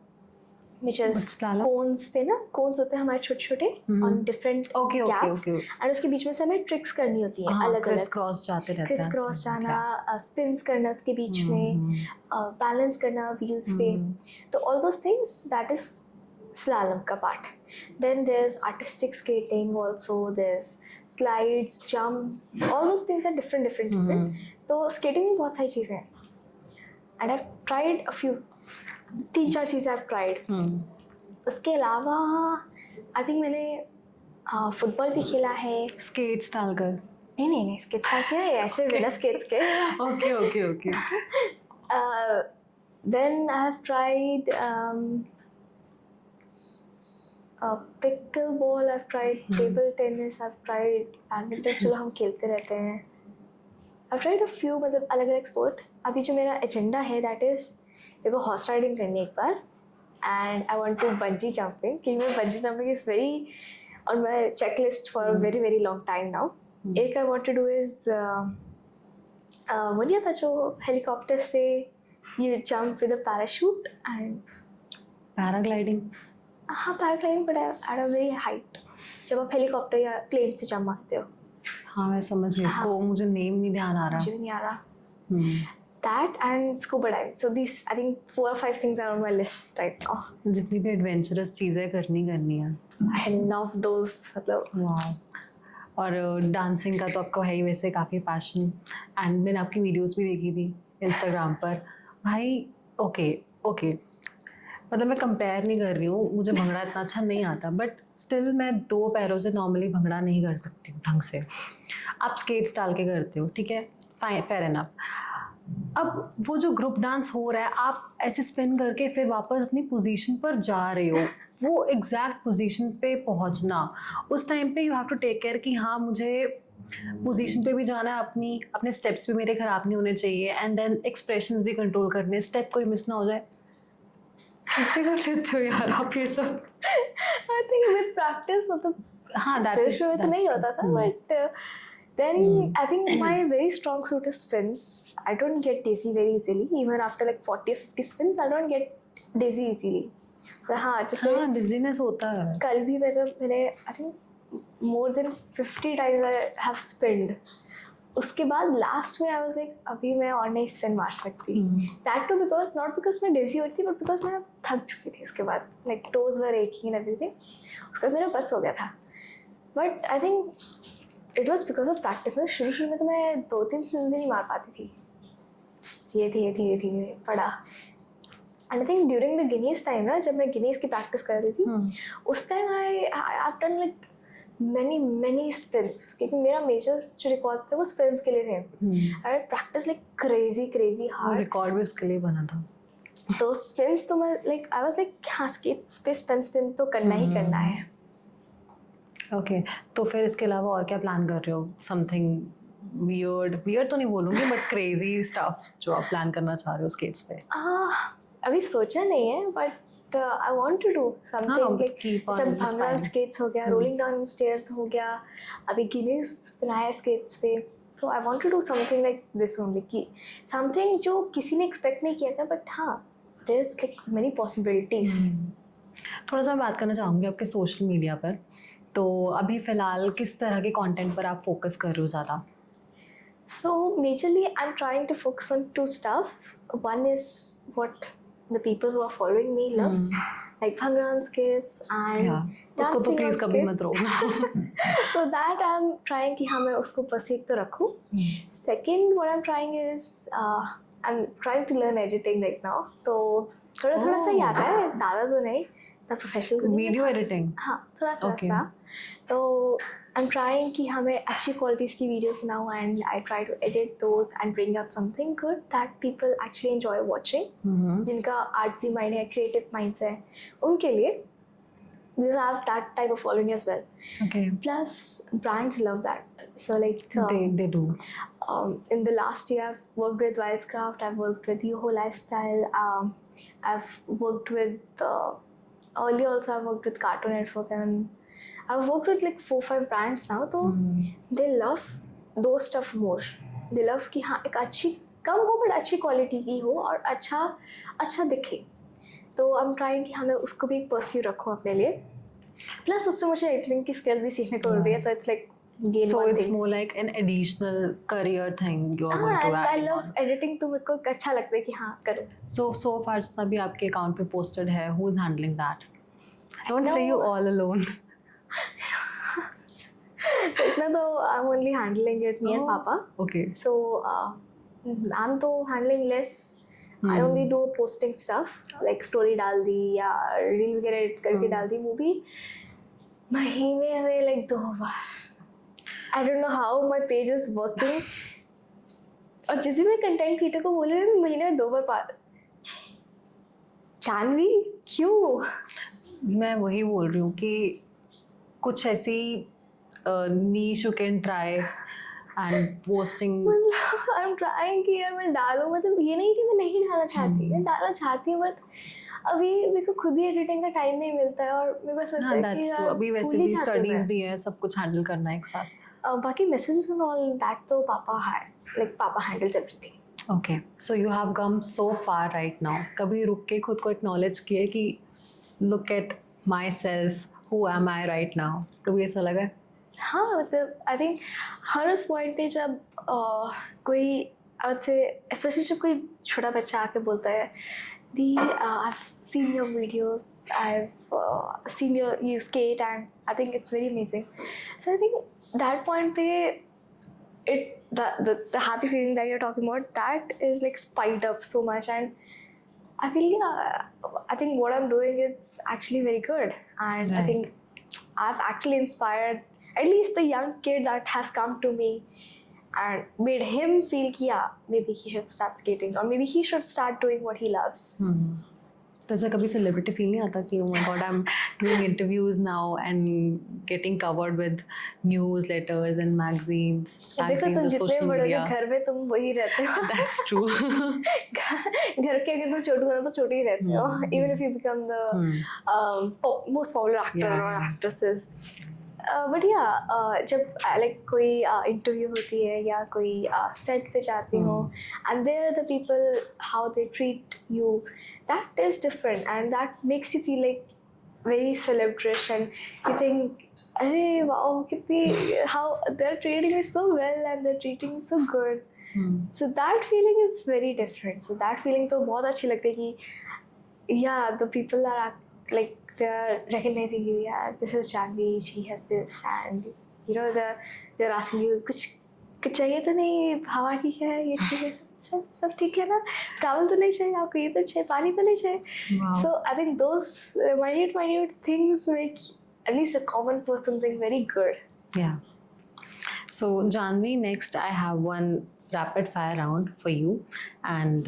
which is cones पे ना, cones होते हैं हमारे छोटे छोटे on different gaps. और उसके बीच में से हमें ट्रिक्स करनी होती हैं अलग अलग. क्रिस क्रॉस जाते रहते हैं. क्रिस क्रॉस जाना, स्पिन्स करना उसके बीच में, बैलेंस करना व्हील्स पे. तो all those things that is slalom का part. Then there's artistic skating also. There's slides, jumps. All those things are different. तो skating में बहुत सारी चीज़ें हैं. And I've tried a few. 3-4 चीज़ें I've tried. उसके अलावा आई थिंक मैंने फुटबॉल भी खेला है. स्केट्स डालकर? नहीं स्केट्स डाल के ऐसे बिना स्केट्स के. Okay. Then I have tried pickleball, I have tried table tennis, I have tried badminton. चलो हम खेलते रहते हैं. I have tried a few, मतलब अलग अलग स्पोर्ट. अभी जो मेरा एजेंडा है दैट इज़ मेरे को हॉर्स राइडिंग करनी है एक बार, and I want to bungee jumping, क्योंकि मैं bungee jumping is very on my checklist for a very very long time now. एक I want to do is वो नहीं आता जो हेलीकॉप्टर से you jump with a parachute and paragliding. हाँ paragliding, but at a very height, जब आप helicopter या प्लेन से जंप मारते हो. हाँ मैं समझ गई इसको, मुझे नेम नहीं ध्यान आ रहा. मुझे भी नहीं आ रहा. हम्म. That and scuba dive. So these, I think 4 or 5 things are on my list right now. जितनी भी एडवेंचरस चीज़ें करनी है. I love those. मतलब वाह. और डांसिंग का तो आपको है ही वैसे काफ़ी पैशन, एंड मैंने आपकी वीडियोस भी देखी थी इंस्टाग्राम पर. भाई ओके ओके, मतलब मैं कंपेयर नहीं कर रही हूँ, मुझे भंगड़ा इतना अच्छा नहीं आता, बट स्टिल मैं 2 पैरों से नॉर्मली भंगड़ा नहीं कर सकती हूँ ढंग से. आप स्केट्स डाल के करते हो, ठीक है, फाइन, फेयर एनफ. अब वो जो ग्रुप डांस हो रहा है, आप ऐसे स्पिन करके फिर वापस अपनी पोजीशन पर जा रहे हो, वो एग्जैक्ट पोजीशन पे पहुंचना, उस टाइम पे you have to take care कि हाँ मुझे पोजीशन पे भी जाना है, अपने स्टेप्स भी मेरे ख़राब नहीं होने चाहिए, एंड देन एक्सप्रेशंस भी कंट्रोल करने, स्टेप कोई मिस ना हो जाए. कैसे कर लेते हो यार आप ये सब? I think with practice मतलब हाँ शुरू में तो नहीं होता था, but then I think my very strong suit is spins. I don't get dizzy very easily. Even after like 40 or 50 spins, I don't get dizzy easily. तो हाँ जैसे हाँ डिजीनेस होता है. कल भी मैंने I think more than 50 times I have spinned. उसके बाद लास्ट में आई वाज लाइक अभी मैं और नहीं स्पिन मार सकती. That too because not because मैं डेजी हो रही थी, बट बिकॉज मैं थक चुकी थी उसके बाद, like toes were aching and everything. उसके बाद मेरा बस हो गया था. But I think it was because of practice. में शुरू में तो मैं 2-3 स्पिन भी नहीं मार पाती थी. धीरे धीरे पड़ा. And I think during the Guinness time ना, जब मैं गिनीज की प्रैक्टिस कर रही थी, उस time I have done like many spins, क्योंकि मेरा मेजर्स जो रिकॉर्ड्स थे वो स्पिन्स के लिए थे. I practice like crazy hard. Record भी उसके लिए बना था. तो स्पिन्स तो मैं लाइक आई वाज लाइक हाँ स्केट्स पे स्पिन तो करना ही करना है. ओके, तो फिर इसके अलावा और क्या प्लान कर रहे हो? समथिंग वियर्ड तो नहीं बोलूँगी, बट क्रेजी स्टफ जो आप प्लान करना चाह रहे हो स्केट्स पे? अभी सोचा नहीं है, but I want to do something like जैसे भंगड़ा स्केट्स हो गया, रोलिंग डाउन स्टेयर्स हो गया, अभी गिनीज बनाया स्केट्स पे. तो I want to do something like this only, कि समथिंग जो किसी ने एक्सपेक्ट नहीं किया था, बट हाँ there is like many possibilities. थोड़ा सा बात करना चाहूँगी आपके सोशल मीडिया पर. तो अभी फ़िलहाल किस तरह के कंटेंट पर आप फोकस कर रहे हो ज़्यादा? So majorly I'm trying to focus on 2 stuff. One is what the people who are following me loves, like Bhangra skits and उसको तो प्लीज कभी मत रोकना. So that I'm trying कि हाँ मैं उसको बस एक तो रखूँ. Second what I'm trying is I'm trying to learn editing right now. तो थोड़ा सा ही आता है, ज़्यादा तो नहीं, the professional वीडियो एडिटिंग. हाँ थोड़ा सा. तो I'm trying कि हाँ मैं अच्छी क्वालिटीज़ की वीडियोस बनाऊँ, and I try to edit those and bring out something good that people actually enjoy watching. जिनका artsy mind है, creative minds है, उनके लिए, because I have that type of following as well. Okay. Plus brands love that. So like they do. In the last year I've worked with Wildscraft, I've worked with Yoho Lifestyle, I've worked with earlier also I've worked with Cartoon Network, and I've worked with like 4-5 brands now. तो they love those stuff more. They love कि हाँ एक अच्छी कम हो but अच्छी quality की हो और अच्छा दिखे. तो I'm trying कि हाँ मैं उसको भी एक परस्यू रखूँ अपने लिए. प्लस उससे मुझे एडिटिंग की स्किल भी सीखने को मिल रही है, तो it's like gain so one it's thing. more like an additional career thing you are going to add. I love editing, तो मेरे को अच्छा लगता है कि हाँ करूँ. So far जितना भी आपके अकाउंट पे पोस्टेड है, who is handling that? Don't say you all alone. इतना तो I'm only handling it, me and Papa. Okay. So I'm तो handling less. I only do posting stuff like story डाल दी या रील वगैरह edit करके डाल दी. वो भी महीने में like 2 bar. I don't know how my page is working. और जिस भी मैं कंटेंट क्रिएटर को बोल रही हूँ महीने में 2 बार जानवी क्यों? मैं वही बोल रही हूँ कि कुछ ऐसी niche you can try and posting. I am trying कि यार मैं डालूं, मतलब ये नहीं कि मैं नहीं डालना चाहती, मैं डालना चाहती हूँ, बट अभी मेरे को खुद ही एडिटिंग का टाइम नहीं मिलता है, और मेरे को ऐसा लगता हाँ, है कि that's true. यार अभी वैसे भूल ही भी जाती हूँ स्टडीज मैं। भी है, सब कुछ हैंडल करना है एक साथ. बाकी मैसेजेस एंड ऑल दैट तो पापा है, लाइक पापा handles everything. Okay, so you have come so far right now. कभी रुक के खुद को acknowledge किए कि look at myself, who am I right now? कभी ऐसा लगा? हाँ, मतलब आई थिंक हर उस पॉइंट पे जब कोई आई वुड से स्पेशली जब कोई छोटा बच्चा आके बोलता है दी I've seen your videos, I've seen you skate, and I think it's very amazing. So I think that point पे the happy feeling that you're talking about, that is like spiked up so much, and I feel I think what I'm doing is actually very good, and I Right. think I've actually inspired at least the young kid that has come to me and made him feel yeah, maybe he should start skating, or maybe he should start doing what he loves. तो ऐसा कभी celebrity feel नहीं आता कि oh my god, I'm doing interviews now and getting covered with newsletters and magazines देखो तुम or जितने social बड़े हो media. घर में तुम वही रहते हो. That's true. घर के अगर तुम छोटू हो तो छोटे ही रहते हो, even if you become the most popular actor or actresses. But या जब लाइक कोई इंटरव्यू होती है या कोई सेट पे जाती हो, and there are the people how they treat you, that is different, and that makes you feel like very celebrity, and you think अरे wow कितनी how they're treating me so well and they're treating me so good. So that feeling is very different. So that feeling तो बहुत अच्छी लगती है कि yeah, the people are like they're recognizing you, yeah, this is Janvi, she has this, and you know they're asking you कुछ चाहिए तो नहीं, हवा ठीक है, ये ठीक है, सब ठीक है ना, ट्रैवल तो नहीं चाहिए आपको, ये तो चाहिए, पानी तो नहीं चाहिए. Wow. So I think those minute things make at least a common person think very good. Yeah. So Janvi, next I have one rapid fire round for you, and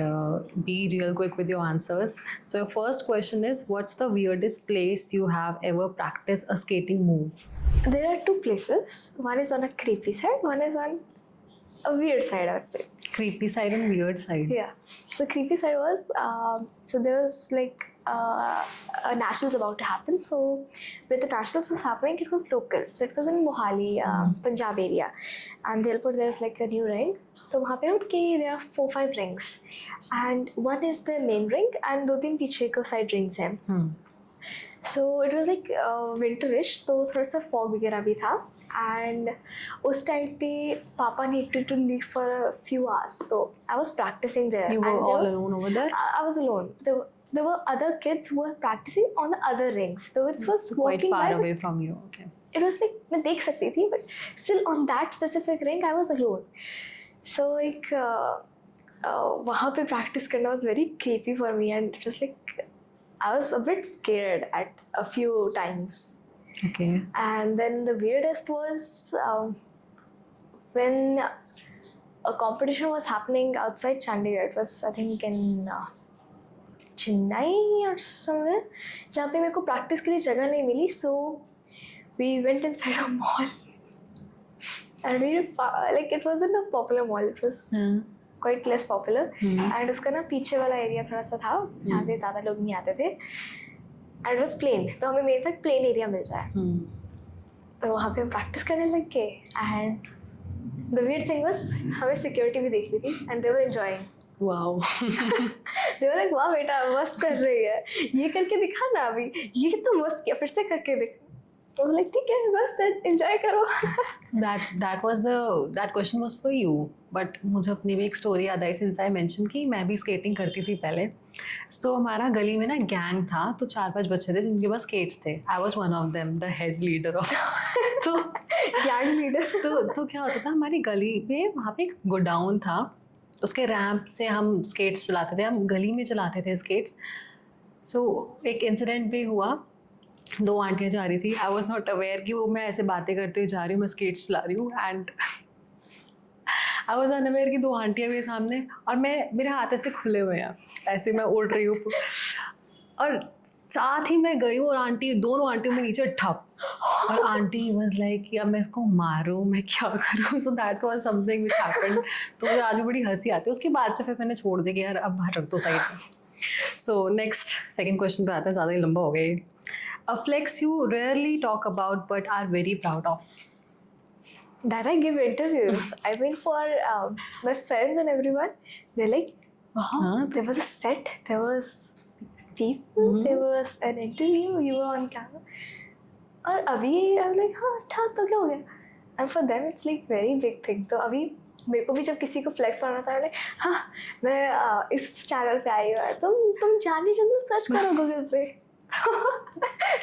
be real quick with your answers. So your first question is, what's the weirdest place you have ever practiced a skating move? There are two places. One is on a creepy side, one is on a weird side, I would say. Creepy side and weird side. Yeah. So creepy side was so there was like a nationals about to happen. So with the nationals was happening, it was local. So it was in Mohali, Punjab area, and there's like a new ring. So वहाँ पे उनके there are 4-5 rings, and one is the main ring, and 2-3 पीछे को side rings हैं. So it was like winterish, तो थोड़ा सा fog वगैरह भी था, and उस टाइम पे पापा needed to leave for a few hours, so I was practicing there. You were and all alone over there? I was alone. There were other kids who were practicing on the other rings, so it was Quite walking far by. away from you. Okay. It was like मैं देख सकती थी, but still on that specific ring I was alone. So like वहाँ पे practice करना was very creepy for me, and it was like I was a bit scared at a few times. Okay. And then the weirdest was when a competition was happening outside Chandigarh. It was I think in Chennai or somewhere, जहाँ पे मेरे को practice के लिए जगह नहीं मिली. So we went inside a mall, and we like it wasn't a popular mall. It was quite less popular, and उसका ना पीछे वाला एरिया थोड़ा सा था जहाँ पे ज़्यादा लोग नहीं आते थे, and it was plain, तो हमें मेरे तक plain एरिया मिल जाए. तो वहाँ पे हम प्रैक्टिस करने लग गए, and the weird thing was हमें security भी देख रही थी, and they were enjoying. Wow. They were like वाह बेटा मस्त कर रही है, ये करके दिखा ना अभी, ये कितना मस्त किया, फिर से करके दिखा. तो like ठीक है बस enjoy करो. that question was for you, but मुझे अपनी भी एक स्टोरी याद आई since I mentioned कि मैं भी स्केटिंग करती थी पहले. So हमारा गली में ना गैंग था, तो 4-5 बच्चे थे जिनके पास स्केट्स थे. I was one of them, the head leader of. तो गैंग लीडर. तो क्या होता था, हमारी गली में वहाँ पे एक गोडाउन था, उसके रैंप से हम स्केट्स चलाते थे, हम गली में चलाते थे स्केट्स. सो एक इंसिडेंट भी हुआ, 2 आंटियाँ जा रही थी. आई वॉज नॉट अवेयर कि वो मैं ऐसे बातें करते हुए जा रही हूँ, मैं स्केट्स चला रही हूँ, एंड आई वॉज अनअवेयर कि 2 आंटियाँ भी सामने, और मेरे हाथ ऐसे खुले हुए हैं, ऐसे मैं उड़ रही हूँ, और साथ ही मैं गई हूँ और दोनों आंटियों में नीचे ठप. और आंटी वाज लाइक कि अब मैं इसको मारूं, मैं क्या करूं, so that was something which happened. तो मुझे आज भी बड़ी हंसी आती है। उसके बाद से फिर मैंने छोड़ दिया कि यार अब रख दो साइड में। सो नेक्स्ट सेकंड क्वेश्चन पे आता है, ज़्यादा ही लंबा हो गया ये। A flex you rarely talk about but are very proud of. That I give interviews. I mean, for my friends and everyone, they're like, wow, हाँ, there was a set, there was people, there was an interview, you were on camera. और अभी I'm like, हाँ था तो क्या हो गया? And for them it's like very big thing. तो अभी मेरे को भी जब किसी को फ्लेक्स करना था, like, हाँ मैं इस चैनल पे आई हूँ, तुम जानवी चंदन सर्च करो गूगल पे.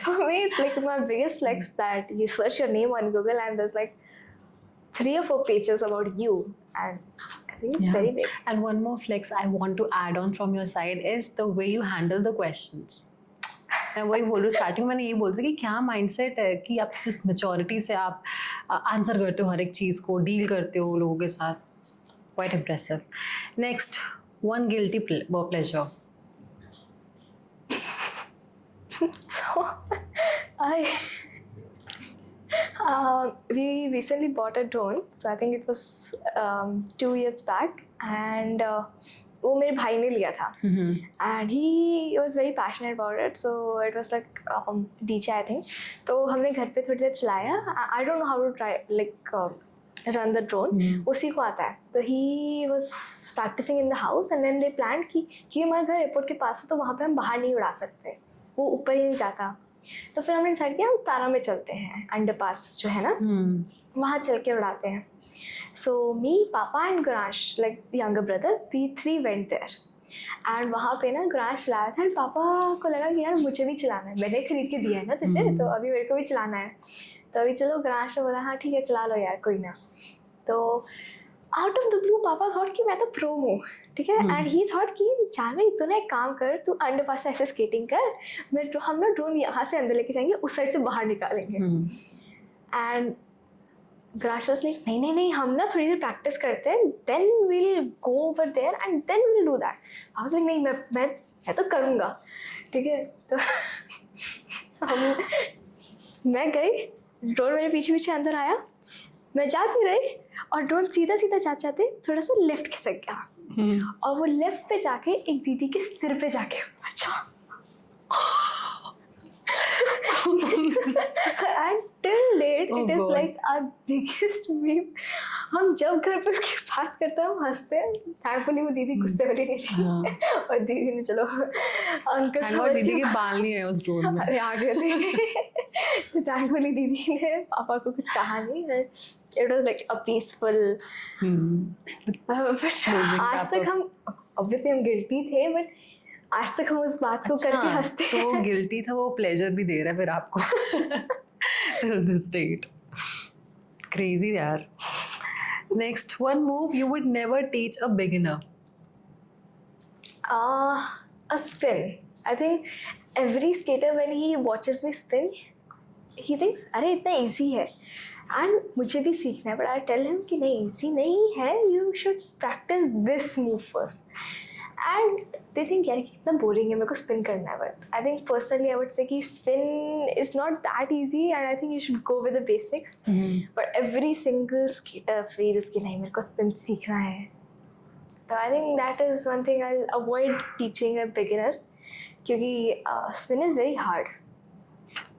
For me, it's like my biggest flex that you search your name on Google and there's like 3 or 4 pages about you, and I think it's very big. And one more flex I want to add on from your side is the way you handle the questions. मैं वही बोल रही हूँ, starting मैंने यही बोलती कि क्या माइंडसेट है कि आप जिस मैच्योरिटी से आप आंसर करते हो हर एक चीज़ को, डील करते हो लोगों के साथ, quite impressive. Next, one guilty pleasure. So we recently bought a drone. So I think it was 2 years back, and वो मेरे भाई ने लिया था, and he was very passionate about it. So it was like DJ I think. तो हमने घर पे थोड़ी देर चलाया. I don't know how to try like run the drone. उसी को आता है. तो he was practicing in the house, and then they planned कि हमारे घर एयरपोर्ट के पास है तो वहाँ पे हम बाहर नहीं उड़ा सकते, वो ऊपर ही नहीं जाता. तो फिर हमने डिसाइड किया हम तारा में चलते हैं, अंडरपास जो है ना, वहाँ चल के उड़ाते हैं. So me, papa and Guransh, like younger brother, we 3 went there. And वहाँ पे ना गुरांश चलाया था, एंड पापा को लगा कि यार मुझे भी चलाना है, मैंने खरीद के दिया है ना तुझे, तो अभी मेरे को भी चलाना है. तो अभी चलो, गुरांश ने बोला हाँ ठीक है चला लो यार कोई ना. तो आउट ऑफ द ब्लू पापा थॉट कि मैं तो प्रो हूँ, ठीक है, एंड ही थॉट कि जानवी तू ना एक काम कर, तू अंडरपास से ऐसे स्केटिंग कर, हम ना ड्रोन यहाँ से अंदर लेके जाएंगे, उस साइड से बाहर निकालेंगे. एंड ग्राश वाज लाइक नहीं नहीं नहीं, हम ना थोड़ी देर प्रैक्टिस करते हैं, then will go over there and then will do that. I was like नहीं, मैं तो करूँगा, ठीक है. तो मैं गई, ड्रोन मेरे पीछे पीछे अंदर आया, मैं जाती रही, और ड्रोन सीधा सीधा जाते जाते थोड़ा सा लेफ्ट खिसक गया, और वो लेफ्ट पे जाके एक दीदी के सिर पे जाके बचा. And till date it is like our biggest meme. हम जब घर पे उसकी बात करते हैं हम हंसते हैं. थैंकफुली वो दीदी गुस्से वाली नहीं थी, और दीदी ने चलो अंकल समझ दीदी के बाल नहीं है उस ड्रोन में, आ गए थे. थैंकफुली दीदी ने पापा को कुछ कहा नहीं. It was like a peaceful. आज तक हम ऑब्वियसली हम गिल्टी थे, बट आज तक हम उस बात को करके हंसते हैं. तो वो गिल्टी था, वो प्लेजर भी दे रहा है फिर आपको. दिस स्टेट क्रेजी यार. Next, one move you would never teach a beginner. A spin. I think every skater when he watches me spin, he thinks अरे इतना easy है, and मुझे भी सीखना है, but I tell him कि नहीं easy नहीं है, you should practice this move first. And they think यार कितना boring है, मेरे को spin करना है. But I think personally I would say कि spin is not that easy, and I think you should go with the basics. But every single skater feels कि नहीं मेरे को spin सीखना है. So I think that is one thing I'll avoid teaching a beginner, क्योंकि spin is very hard.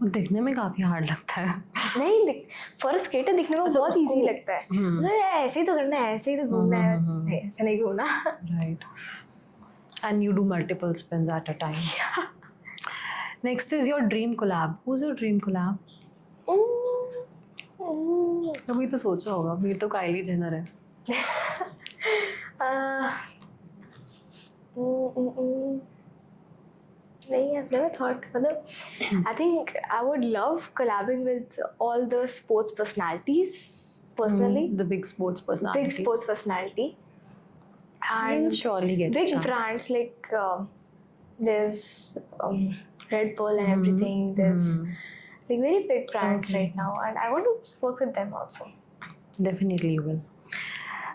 वो दिखने में काफी हार्ड लगता है. नहीं, फॉर अ स्केटर दिखने में बहुत इजी लगता है. मतलब ऐसे ही तो करना है, ऐसे ही तो घूमना है. नहीं, ऐसे नहीं घूमना. Right. And you do multiple spins at a time. Yeah. Next is your dream collab. Who's your dream collab? कभी तो सोचा होगा. मेरी तो काइली जेनर है. नहीं, I've never thought. मतलब I think I would love collabing with all the sports personalities personally. The big sports personalities. Big sports personality. And you'll surely get big a chance. brands like there's Red Bull and everything. There's like very big brands right now, and I want to work with them also. Definitely you will.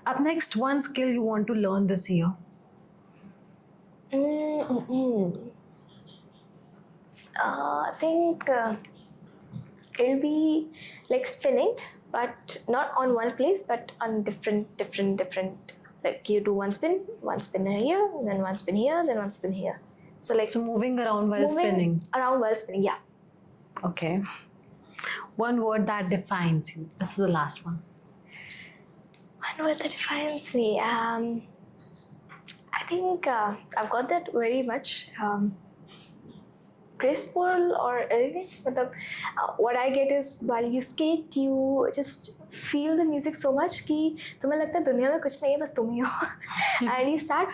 Up next, one skill you want to learn this year. I think it'll be like spinning, but not on one place, but on different. Like you do one spin here, then one spin here, then one spin here. So like So moving around while moving spinning. around while spinning. Yeah. Okay. One word that defines you. This is the last one. One word that defines me. I think I've got that very much. Graceful or elegant. मतलब, what I get is while you skate, you just feel the music so much कि तुम्हें लगता है दुनिया में कुछ नहीं है बस तुम ही हो. And you start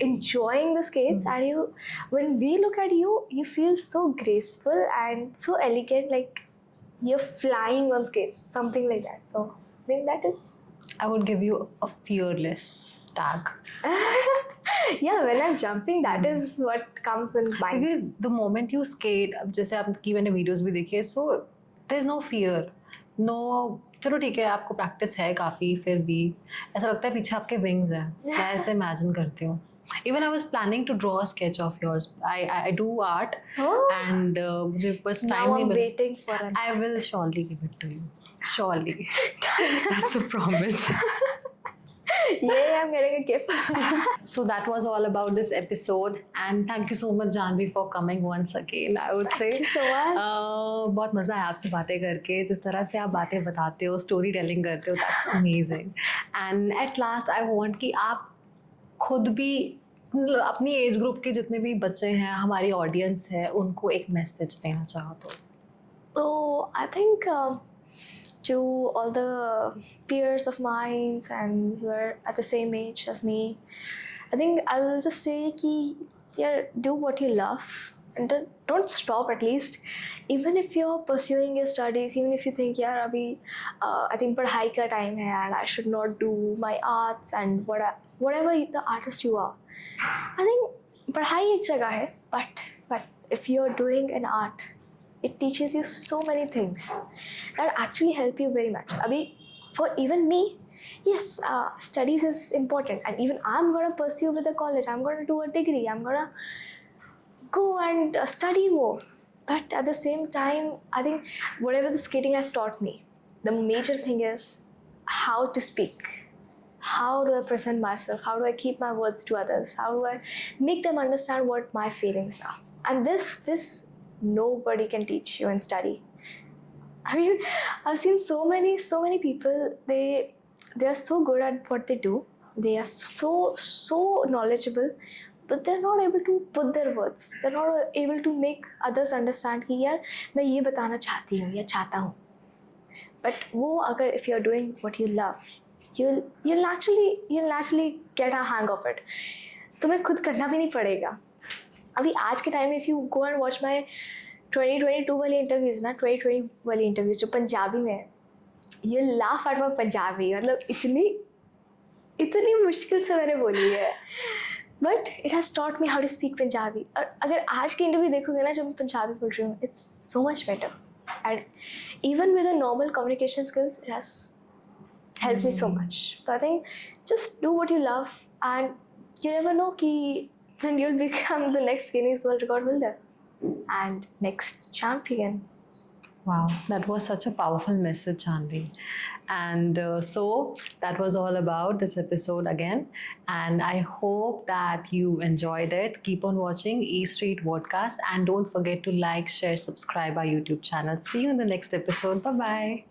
enjoying the skates, and you, when we look at you, you feel so graceful and so elegant, like you're flying on skates, something like that. So I think that is. I would give you a fearless tag. Yeah, when I'm jumping, that is what comes in mind. Because the moment you skate, अब जैसे आपकी मैंने videos भी देखी है, so there's no fear, no. चलो ठीक है, आपको प्रैक्टिस है काफ़ी, फिर भी ऐसा लगता है पीछे आपके विंग्स हैं. मैं ऐसे इमेजिन करती हूँ. Even I was planning to draw a sketch of yours. I do art, Oh. and मुझे बस Now time नहीं I'm मिला. waiting for it. I will surely give it to you. Surely. That's a promise. Yay, I'm getting a gift. So that was all about this episode, and thank you so much Janvi for coming once again. I would say Thank you so much. बहुत मज़ा आया आपसे बातें करके. जिस तरह से आप बातें बताते हो, स्टोरी टेलिंग करते हो, that's amazing. And at last I want कि आप खुद भी अपनी एज ग्रुप के जितने भी बच्चे हैं, हमारी ऑडियंस है, उनको एक मैसेज देना चाहो तो. So I think to all the peers of mine and who are at the same age as me, I think I'll just say कि yeah, do what you love and don't stop at least. Even if you're pursuing your studies, even if you think यार अभी I think पढ़ाई का time है and I should not do my arts and whatever the artist you are. I think पढ़ाई एक जगह है, but if you're doing an art, it teaches you so many things that actually help you very much. Abhi, for even me, yes, studies is important, and even I'm gonna pursue with the college. I'm gonna do a degree. I'm gonna go and study more. But at the same time, I think whatever the skating has taught me, the major thing is how to speak. How do I present myself? How do I keep my words to others? How do I make them understand what my feelings are? And this nobody can teach you in study. I mean, I've seen so many people. They are so good at what they do. They are so knowledgeable, but they're not able to put their words. They're not able to make others understand कि यार मैं ये बताना चाहती हूँ या चाहता हूँ. But वो अगर if you're doing what you love, you'll naturally get a hang of it. तुम्हें खुद करना भी नहीं पड़ेगा. अभी आज के टाइम में if you go and watch my 2022 वाली इंटरव्यूज ना, 2020 वाली इंटरव्यूज जो पंजाबी में है, you laugh at my Punjabi. मतलब इतनी मुश्किल से मैंने बोली है, but it has taught me how to speak Punjabi. और अगर आज की इंटरव्यू देखोगे ना जब मैं पंजाबी बोल रही हूँ, it's so much better. And even with the normal communication skills, it has helped me so much. So I think just do what you love, and you never know कि when you'll become the next Guinness World Record holder and next champion. Wow, that was such a powerful message, Janvi. And so that was all about this episode again. And I hope that you enjoyed it. Keep on watching E Street Podcast, and don't forget to like, share, subscribe our YouTube channel. See you in the next episode. Bye-bye.